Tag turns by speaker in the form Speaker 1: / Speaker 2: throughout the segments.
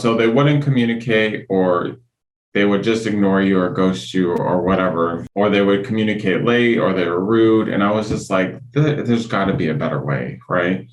Speaker 1: so they wouldn't communicate, or they would just ignore you or ghost you or whatever, or they would communicate late or they were rude. And I was just like, there's got to be a better way, right?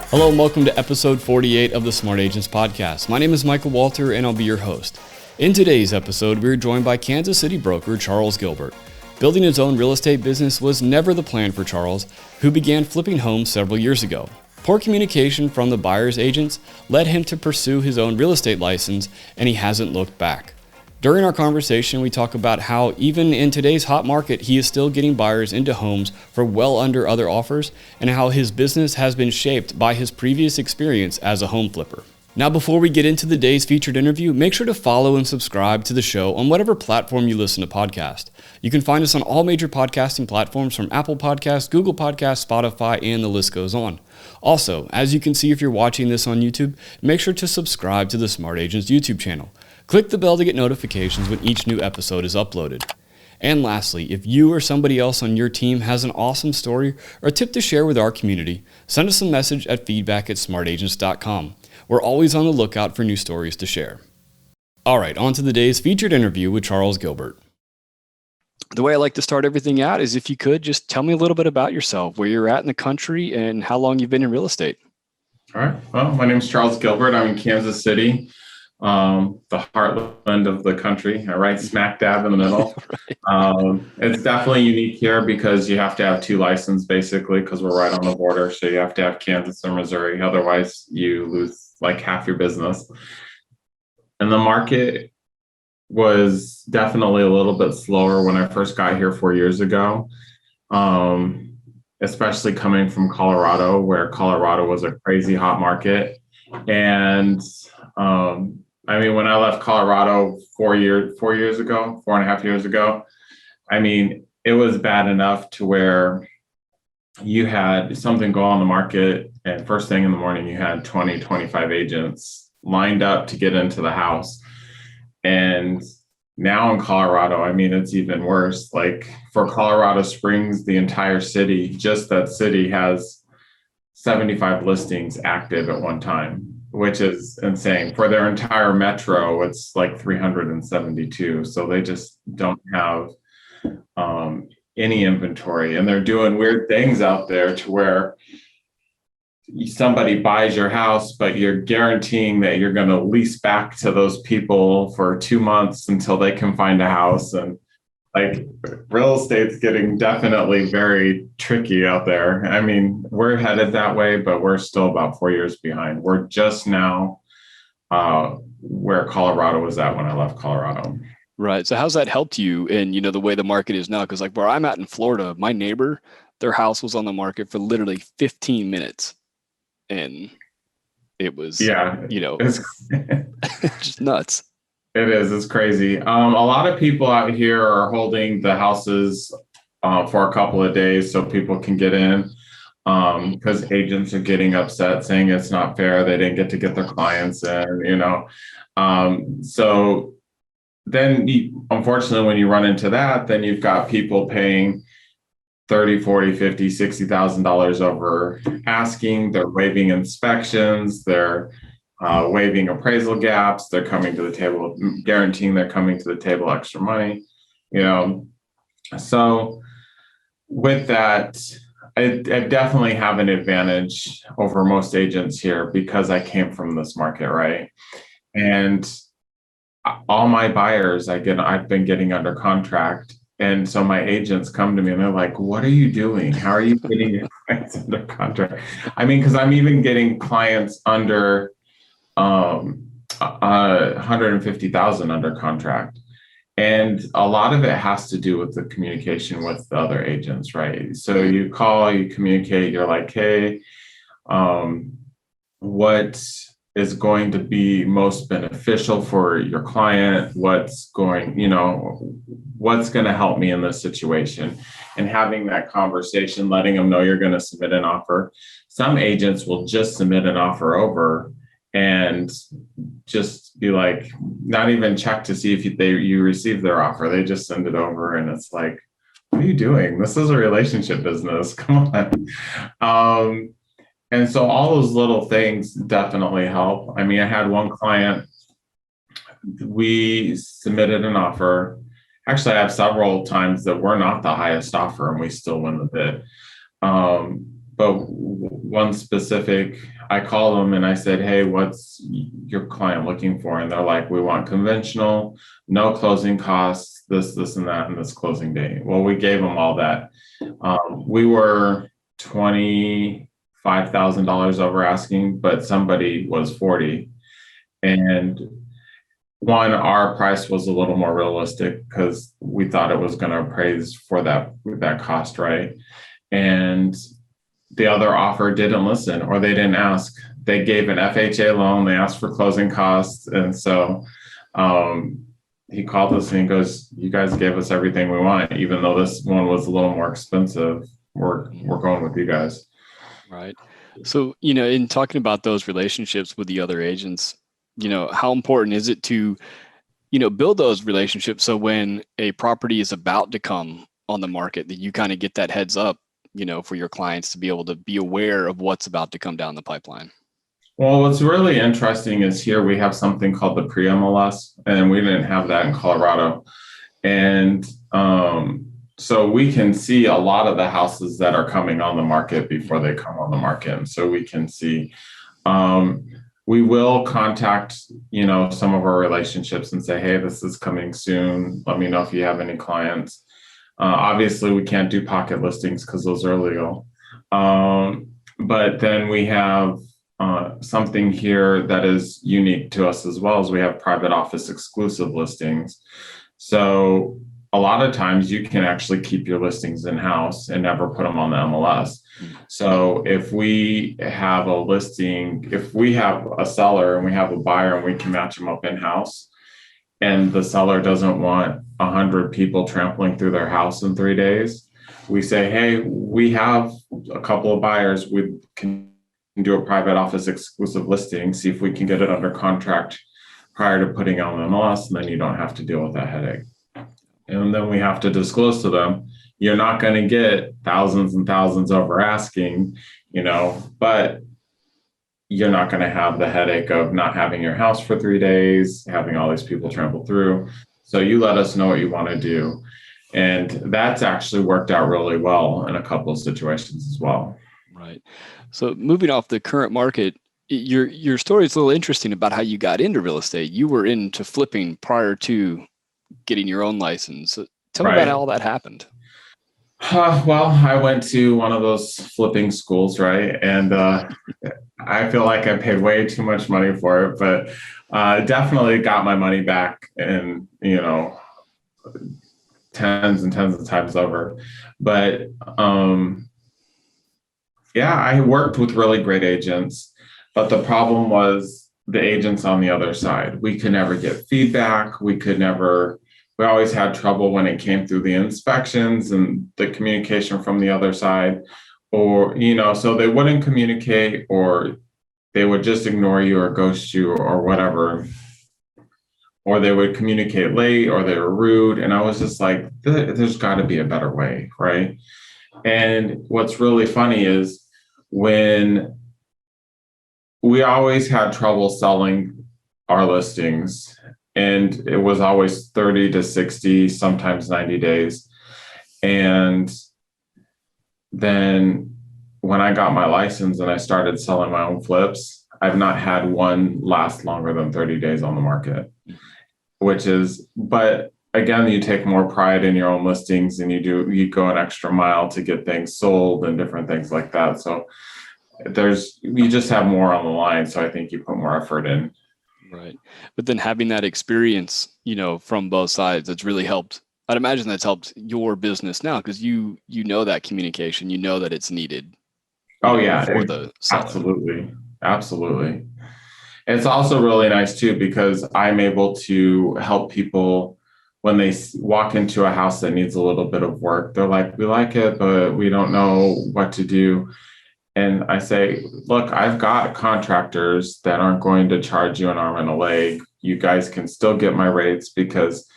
Speaker 2: Hello and welcome to episode 48 of the Smart Agents Podcast. My name is Michael Walter and I'll be your host. In today's episode, we're joined by Kansas City broker Charles Gilbert. Building his own real estate business was never the plan for Charles, who began flipping homes several years ago. Poor communication from the buyer's agents led him to pursue his own real estate license, and he hasn't looked back. During our conversation, we talk about how even in today's hot market, he is still getting buyers into homes for well under other offers, and how his business has been shaped by his previous experience as a home flipper. Now, before we get into the day's featured interview, make sure to follow and subscribe to the show on whatever platform you listen to podcasts. You can find us on all major podcasting platforms from Apple Podcasts, Google Podcasts, Spotify, and the list goes on. Also, as you can see if you're watching this on YouTube, make sure to subscribe to the Smart Agents YouTube channel. Click the bell to get notifications when each new episode is uploaded. And lastly, if you or somebody else on your team has an awesome story or a tip to share with our community, send us a message at feedback@smartagents.com. We're always on the lookout for new stories to share. All right, on to the day's featured interview with Charles Gilbert. The way I like to start everything out is if you could just tell me a little bit about yourself, where you're at in the country and how long you've been in real estate.
Speaker 1: All right. Well, my name is Charles Gilbert. I'm in Kansas City, the heartland of the country, right smack dab in the middle. Right. It's definitely unique here because you have to have two licenses basically because we're right on the border. So you have to have Kansas or Missouri. Otherwise, you lose like half your business. And the market was definitely a little bit slower when I first got here 4 years ago, especially coming from Colorado, where Colorado was a crazy hot market. And I mean, when I left Colorado 4.5 years ago, I mean, it was bad enough to where you had something go on the market and first thing in the morning, you had 20, 25 agents lined up to get into the house. And now in Colorado, I mean, it's even worse. Like for Colorado Springs, the entire city, just that city has 75 listings active at one time, which is insane. For their entire metro, it's like 372. So they just don't have any inventory, and they're doing weird things out there to where somebody buys your house, but you're guaranteeing that you're going to lease back to those people for 2 months until they can find a house. And like real estate's getting definitely very tricky out there. I mean, we're headed that way, but we're still about 4 years behind. We're just now where Colorado was at when I left Colorado.
Speaker 2: Right. So how's that helped you in, the way the market is now? Because like where I'm at in Florida, my neighbor, their house was on the market for literally 15 minutes. And it was, it's just nuts.
Speaker 1: It is. It's crazy. A lot of people out here are holding the houses for a couple of days so people can get in because agents are getting upset saying it's not fair. They didn't get to get their clients in, so then unfortunately, when you run into that, then you've got people paying $30,000, $40,000, $50,000, $60,000 over asking. They're waiving inspections. They're waiving appraisal gaps. They're coming to the table, guaranteeing they're coming to the table extra money. So with that, I definitely have an advantage over most agents here because I came from this market, right? And all my buyers I've been getting under contract. And so my agents come to me and they're like, what are you doing? How are you getting your clients under contract? I mean, because I'm even getting clients under 150,000 under contract. And a lot of it has to do with the communication with the other agents, right? So you call, you communicate, you're like, hey, what is going to be most beneficial for your client? What's going to help me in this situation? And having that conversation, letting them know you're going to submit an offer. Some agents will just submit an offer over and just be like, not even check to see if you receive their offer. They just send it over and it's like, what are you doing? This is a relationship business. Come on. And so all those little things definitely help. I mean, I had one client, we submitted an offer. Actually, I have several times that we're not the highest offer and we still win the bid. But one specific, I called them and I said, hey, what's your client looking for? And they're like, we want conventional, no closing costs, this, and that, and this closing date. Well, we gave them all that. We were $25,000 over asking, but somebody was 40. And one, our price was a little more realistic because we thought it was going to appraise for that cost, right? And the other offer didn't listen, or they didn't ask. They gave an FHA loan. They asked for closing costs. And so he called us and he goes, you guys gave us everything we want, even though this one was a little more expensive. We're going with you guys.
Speaker 2: Right. So, in talking about those relationships with the other agents, how important is it to, build those relationships so when a property is about to come on the market, that you kind of get that heads up, for your clients to be able to be aware of what's about to come down the pipeline?
Speaker 1: Well, what's really interesting is here we have something called the pre-MLS, and we didn't have that in Colorado. And so we can see a lot of the houses that are coming on the market before they come on the market. And so we can see, we will contact, some of our relationships and say, hey, this is coming soon. Let me know if you have any clients. Obviously, we can't do pocket listings because those are illegal. But then we have something here that is unique to us as well, as we have private office exclusive listings. So a lot of times you can actually keep your listings in-house and never put them on the MLS. So if we have a listing, if we have a seller and we have a buyer and we can match them up in-house, and the seller doesn't want 100 people trampling through their house in 3 days, we say, hey, we have a couple of buyers. We can do a private office exclusive listing, see if we can get it under contract prior to putting on the MLS, and then you don't have to deal with that headache. And then we have to disclose to them, you're not going to get thousands and thousands over asking, but you're not going to have the headache of not having your house for 3 days, having all these people trample through. So you let us know what you want to do. And that's actually worked out really well in a couple of situations as well.
Speaker 2: Right. So moving off the current market, your story is a little interesting about how you got into real estate. You were into flipping prior to getting your own license. So tell me about how all that happened.
Speaker 1: Well, I went to one of those flipping schools, right? And I feel like I paid way too much money for it, but definitely got my money back and, tens and tens of times over. But I worked with really great agents, but the problem was the agents on the other side. We could never get feedback. We always had trouble when it came through the inspections and the communication from the other side, or, so they wouldn't communicate, or they would just ignore you or ghost you or whatever, or they would communicate late, or they were rude. And I was just like, there's got to be a better way, right? And what's really funny is when we always had trouble selling our listings, and it was always 30 to 60, sometimes 90 days. And then when I got my license and I started selling my own flips, I've not had one last longer than 30 days on the market, but again, you take more pride in your own listings and you go an extra mile to get things sold and different things like that. So you just have more on the line. So I think you put more effort in.
Speaker 2: Right. But then having that experience, from both sides, that's really helped. I'd imagine that's helped your business now because you know that communication, that it's needed.
Speaker 1: Oh, yeah.
Speaker 2: For the seller.
Speaker 1: Absolutely. It's also really nice too, because I'm able to help people when they walk into a house that needs a little bit of work. They're like, we like it, but we don't know what to do. And I say, look, I've got contractors that aren't going to charge you an arm and a leg. You guys can still get my rates because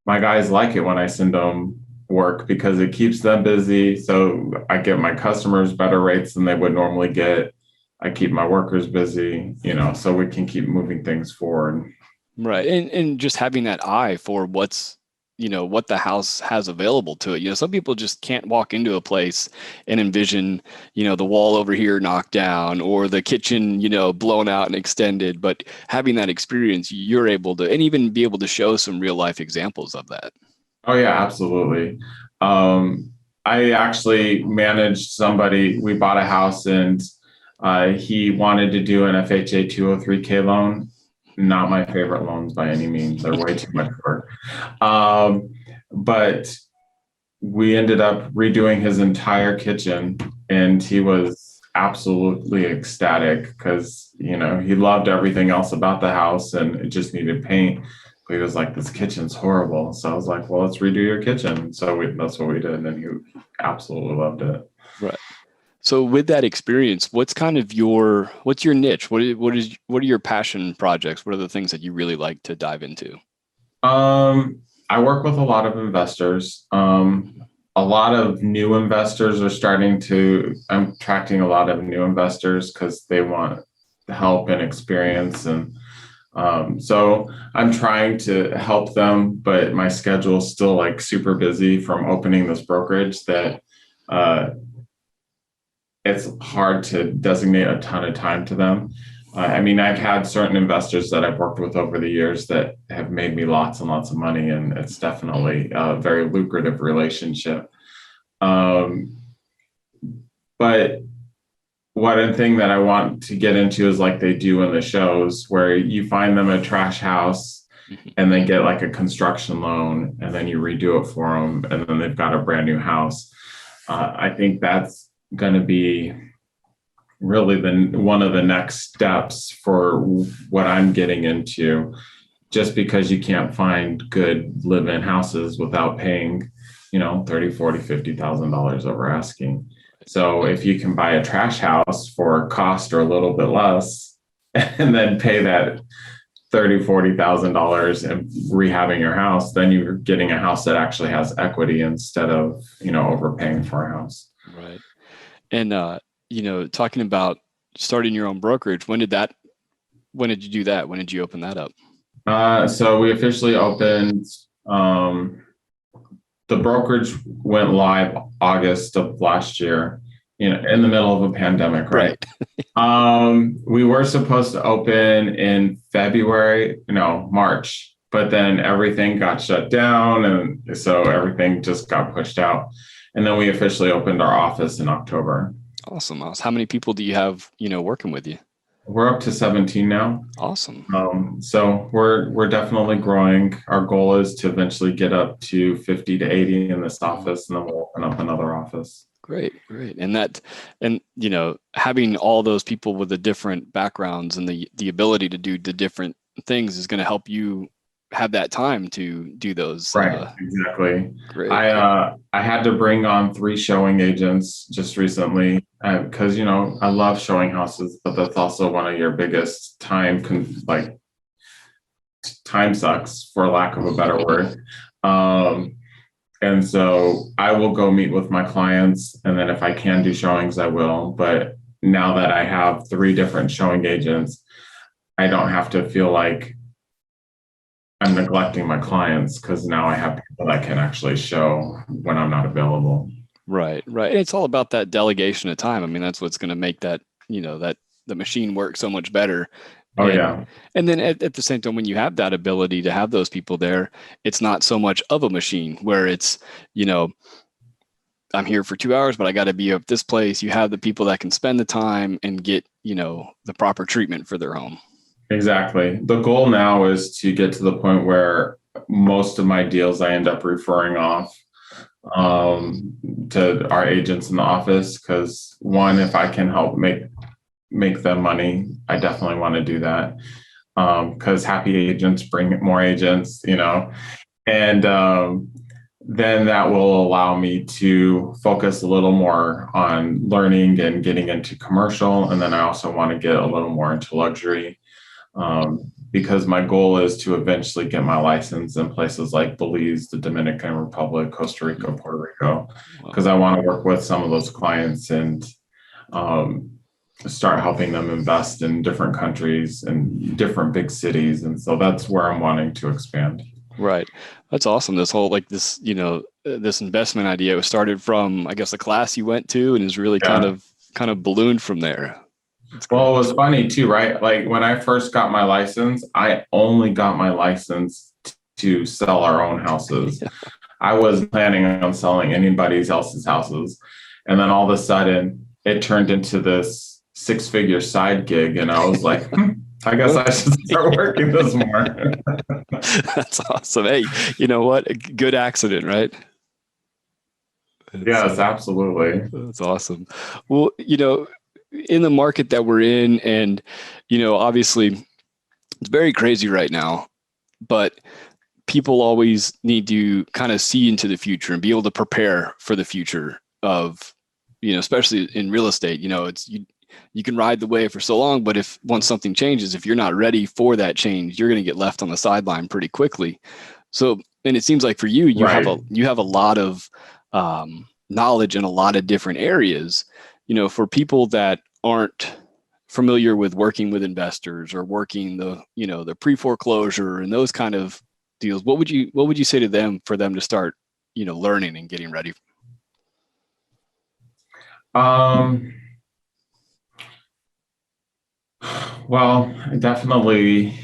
Speaker 1: my guys like it when I send them work because it keeps them busy. So I get my customers better rates than they would normally get. I keep my workers busy, so we can keep moving things forward.
Speaker 2: Right. And just having that eye for what's, what the house has available to it. Some people just can't walk into a place and envision, the wall over here knocked down or the kitchen, blown out and extended. But having that experience, you're able to, and even be able to show some real life examples of that.
Speaker 1: Oh yeah, absolutely. I actually managed somebody. We bought a house and he wanted to do an FHA 203K loan. Not my favorite loans by any means. They're way too much work. But we ended up redoing his entire kitchen, and he was absolutely ecstatic because, he loved everything else about the house and it just needed paint. But he was like, this kitchen's horrible. So I was like, well, let's redo your kitchen. So that's what we did. And he absolutely loved it.
Speaker 2: Right. So with that experience, what's your niche? What are your passion projects? What are the things that you really like to dive into?
Speaker 1: I work with a lot of investors. A lot of new investors I'm attracting a lot of new investors because they want help and experience. And so I'm trying to help them, but my schedule is still like super busy from opening this brokerage that, it's hard to designate a ton of time to them. I've had certain investors that I've worked with over the years that have made me lots and lots of money, and it's definitely a very lucrative relationship. But one thing that I want to get into is like they do in the shows where you find them a trash house and they get like a construction loan and then you redo it for them and then they've got a brand new house. I think that's going to be really one of the next steps for what I'm getting into, just because you can't find good live-in houses without paying, $30,000, $40,000, $50,000 over asking. So if you can buy a trash house for cost or a little bit less and then pay that $30,000, $40,000 and rehabbing your house, then you're getting a house that actually has equity instead of, overpaying for a house.
Speaker 2: Right. And, talking about starting your own brokerage, when did you do that? When did you open that up?
Speaker 1: So we officially opened, the brokerage went live August of last year, in the middle of a pandemic, right? We were supposed to open in March, but then everything got shut down. And so everything just got pushed out. And then we officially opened our office in October.
Speaker 2: Awesome. How many people do you have, working with you?
Speaker 1: We're up to 17 now.
Speaker 2: Awesome.
Speaker 1: So we're definitely growing. Our goal is to eventually get up to 50 to 80 in this office, and then we'll open up another office.
Speaker 2: Great. And having all those people with the different backgrounds and the ability to do the different things is going to help you have that time to do those.
Speaker 1: Right. Exactly.
Speaker 2: Great.
Speaker 1: I had to bring on 3 showing agents just recently because, I love showing houses, but that's also one of your biggest time sucks, for lack of a better word. And so I will go meet with my clients, and then if I can do showings, I will. But now that I have 3 different showing agents, I don't have to feel like I'm neglecting my clients because now I have people that can actually show when I'm not available.
Speaker 2: Right. And it's all about that delegation of time. That's what's going to make that, that the machine work so much better.
Speaker 1: Oh, yeah.
Speaker 2: And then at the same time, when you have that ability to have those people there, it's not so much of a machine where it's, I'm here for 2 hours, but I got to be at this place. You have the people that can spend the time and get, the proper treatment for their home.
Speaker 1: Exactly. The goal now is to get to the point where most of my deals I end up referring off to our agents in the office, because one, if I can help make them money, I definitely want to do that, because happy agents bring more agents, and then that will allow me to focus a little more on learning and getting into commercial. And then I also want to get a little more into luxury. because my goal is to eventually get my license in places like Belize, the Dominican Republic, Costa Rica, Puerto Rico, because I want to work with some of those clients and um, start helping them invest in different countries and different big cities. And so that's where I'm wanting to expand.
Speaker 2: Right. That's awesome. This whole this investment idea was started from, I guess, a class you went to and is really
Speaker 1: Yeah.
Speaker 2: kind of ballooned from there.
Speaker 1: Well, it was funny too, right? Like when I first got my license, I only got my license to sell our own houses.
Speaker 2: Yeah.
Speaker 1: I wasn't planning on selling anybody else's houses. And then all of a sudden it turned into this 6-figure side gig. And I was like, I guess I should start working this more.
Speaker 2: That's awesome. Hey, you know what? A good accident, right?
Speaker 1: Yes, absolutely.
Speaker 2: That's awesome. Well, in the market that we're in, and, obviously it's very crazy right now, but people always need to kind of see into the future and be able to prepare for the future of, especially in real estate. You can ride the wave for so long, but once something changes, if you're not ready for that change, you're going to get left on the sideline pretty quickly. So, and it seems like for you, you
Speaker 1: Right.
Speaker 2: have a lot of knowledge in a lot of different areas. For people that aren't familiar with working with investors or working the pre-foreclosure and those kind of deals, what would you say to them for them to start, learning and getting ready?
Speaker 1: Well, definitely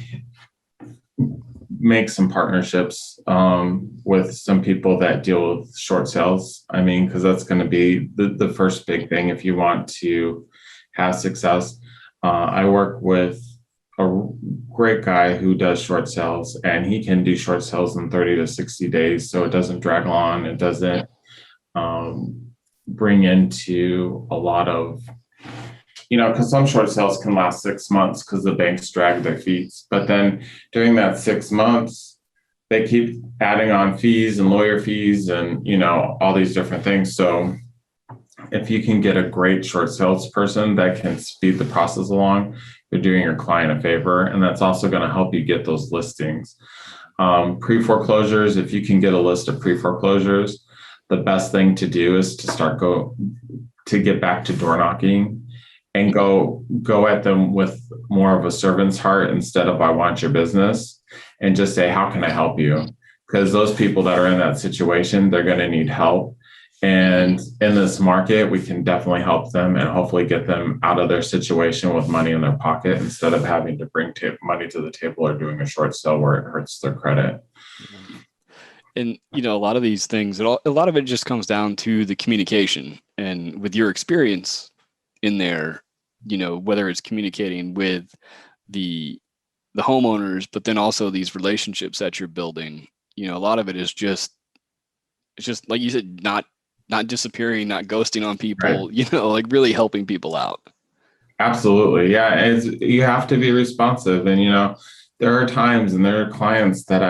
Speaker 1: make some partnerships with some people that deal with short sales. I mean, because that's going to be the first big thing if you want to have success. I work with a great guy who does short sales, and he can do short sales in 30 to 60 days. So it doesn't drag on. It doesn't bring into a lot of, because some short sales can last 6 months because the banks drag their feet. But then during that 6 months, they keep adding on fees and lawyer fees and, all these different things. So if you can get a great short salesperson that can speed the process along, you're doing your client a favor. And that's also going to help you get those listings. Pre-foreclosures, if you can get a list of pre-foreclosures, the best thing to do is to get back to door knocking and go at them with more of a servant's heart instead of I want your business, and just say, how can I help you? Because those people that are in that situation, they're going to need help. And in this market, we can definitely help them and hopefully get them out of their situation with money in their pocket instead of having to bring money to the table or doing a short sale where it hurts their credit.
Speaker 2: And, a lot of these things, a lot of it just comes down to the communication. And with your experience in there, whether it's communicating with the homeowners, but then also these relationships that you're building, a lot of it is it's just like you said, not disappearing, not ghosting on people, right. Like really helping people out.
Speaker 1: Absolutely. Yeah. You have to be responsive. And, there are times and there are clients that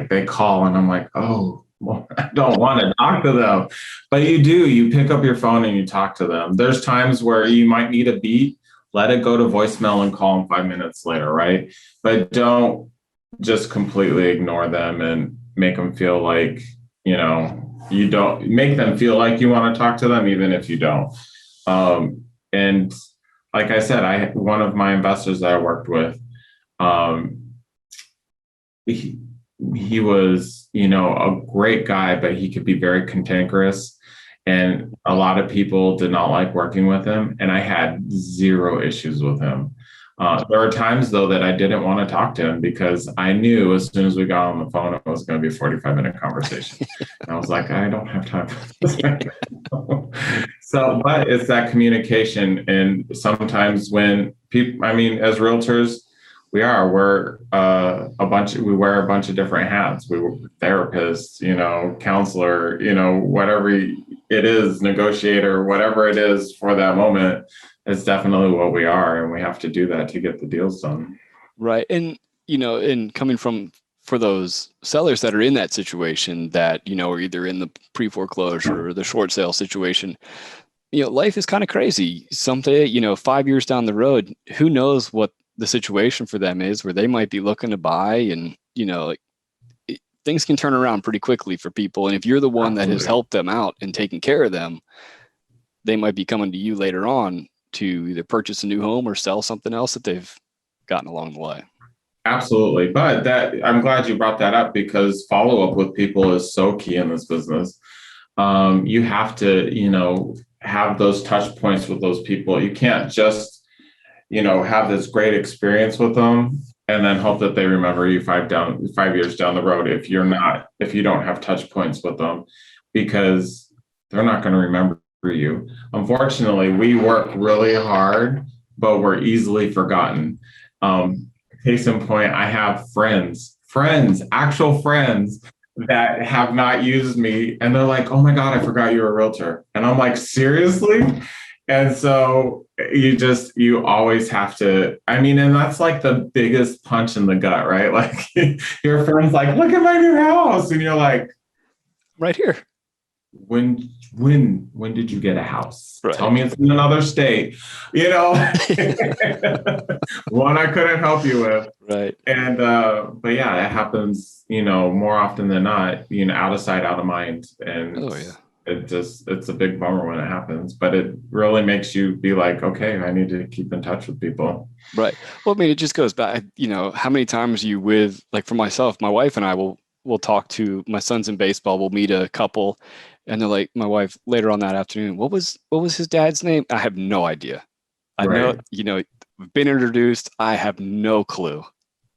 Speaker 1: they call and I'm like, oh, well, I don't want to talk to them, but you pick up your phone and you talk to them. There's times where you might need a beat, let it go to voicemail and call them 5 minutes later. Right. But don't just completely ignore them and make them feel like, you don't make them feel like you want to talk to them, even if you don't. And like I said, one of my investors that I worked with, he was, a great guy, but he could be very cantankerous. And a lot of people did not like working with him. And I had zero issues with him. There were times, though, that I didn't want to talk to him because I knew as soon as we got on the phone, it was going to be a 45-minute conversation. And I was like, I don't have time for this. So, but it's that communication. And sometimes when people, as realtors, we wear a bunch of different hats. We were therapists, counselor, whatever it is, negotiator, whatever it is for that moment. It's definitely what we are, and we have to do that to get the deals done.
Speaker 2: Right. And, and coming for those sellers that are in that situation that, are either in the pre-foreclosure or the short sale situation, life is kind of crazy. Someday, 5 years down the road, who knows what the situation for them is, where they might be looking to buy, and like, things can turn around pretty quickly for people. And if you're the one that has helped them out and taken care of them, they might be coming to you later on to either purchase a new home or sell something else that they've gotten along the way.
Speaker 1: Absolutely. But I'm glad you brought that up, because follow up with people is so key in this business. You have to, have those touch points with those people. You can't just, have this great experience with them and then hope that they remember you 5 years down the road if you don't have touch points with them, because they're not going to remember you. Unfortunately, we work really hard, but we're easily forgotten. Case in point, I have actual friends that have not used me, and they're like, "Oh my God, I forgot you're a realtor." And I'm like, "Seriously?" And so you always have to, and that's like the biggest punch in the gut, right? Like your friend's like, "Look at my new house." And you're like,
Speaker 2: "Right here."
Speaker 1: When did you get a house?
Speaker 2: Right.
Speaker 1: Tell me it's in another state, one I couldn't help you with.
Speaker 2: Right.
Speaker 1: And, but yeah, it happens, more often than not, out of sight, out of mind. And it's a big bummer when it happens, but it really makes you be like, okay, I need to keep in touch with people.
Speaker 2: Right. Well, it just goes back, how many times you like for myself, my wife and I we'll talk to, my son's in baseball, we'll meet a couple, and they're like, my wife later on that afternoon, what was his dad's name? I have no idea. I know, we've been introduced. I have no clue.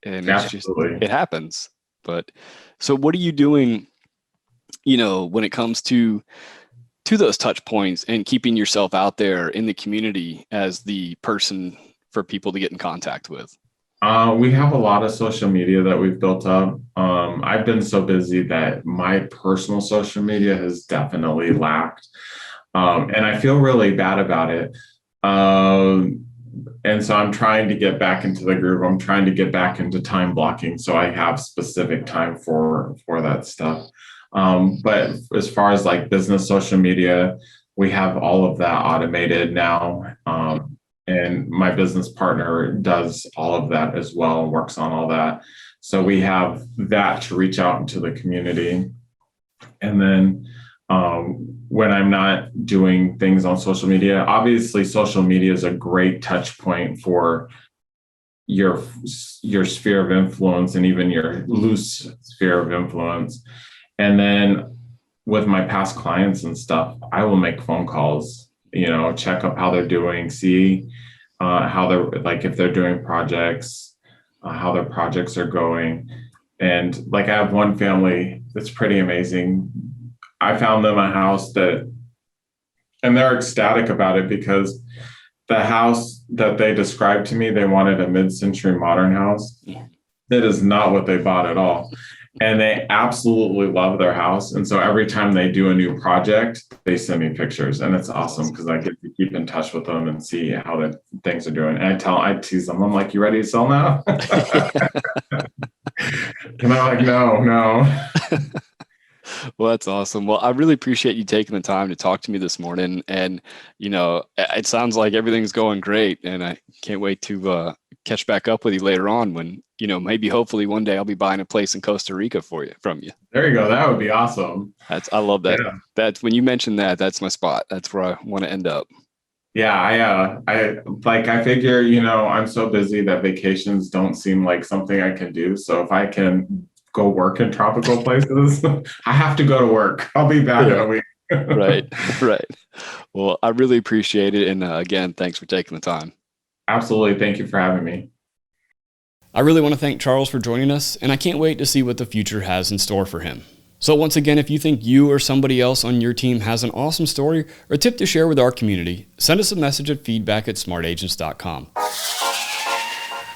Speaker 2: And it's just, it happens. But so what are you doing, when it comes to those touch points and keeping yourself out there in the community as the person for people to get in contact with?
Speaker 1: We have a lot of social media that we've built up. I've been so busy that my personal social media has definitely lacked. And I feel really bad about it. And so I'm trying to get back into the groove. I'm trying to get back into time blocking, so I have specific time for that stuff. But as far as like business social media, we have all of that automated now. And my business partner does all of that as well and works on all that. So we have that to reach out into the community. And then when I'm not doing things on social media, obviously social media is a great touch point for your sphere of influence and even your loose sphere of influence. And then with my past clients and stuff, I will make phone calls, check up how they're doing, see how they're like, if they're doing projects, how their projects are going. And like, I have one family that's pretty amazing. I found them a house and they're ecstatic about it, because the house that they described to me, they wanted a mid-century modern house. That is not what they bought at all. And they absolutely love their house. And so every time they do a new project, they send me pictures, and it's awesome because I get to keep in touch with them and see how the things are doing. And I tease them. I'm like, "You ready to sell now?" And they're like, no.
Speaker 2: Well, that's awesome. Well, I really appreciate you taking the time to talk to me this morning. And, it sounds like everything's going great, and I can't wait to catch back up with you later on when, maybe hopefully one day I'll be buying a place in Costa Rica from you.
Speaker 1: There you go. That would be awesome.
Speaker 2: I love that.
Speaker 1: Yeah.
Speaker 2: That's when you mentioned that's my spot. That's where I want to end up.
Speaker 1: Yeah. I figure, I'm so busy that vacations don't seem like something I can do. So if I can go work in tropical places, I have to go to work. I'll be back in a week.
Speaker 2: Right. Well, I really appreciate it. And again, thanks for taking the time.
Speaker 1: Absolutely. Thank you for having me.
Speaker 2: I really want to thank Charles for joining us, and I can't wait to see what the future has in store for him. So once again, if you think you or somebody else on your team has an awesome story or tip to share with our community, send us a message at feedback@smartagents.com.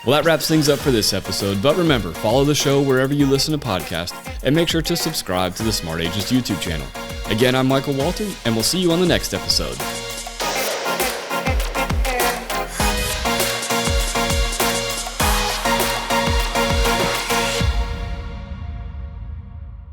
Speaker 2: Well, that wraps things up for this episode, but remember, follow the show wherever you listen to podcasts, and make sure to subscribe to the Smart Agents YouTube channel. Again, I'm Michael Walter, and we'll see you on the next episode.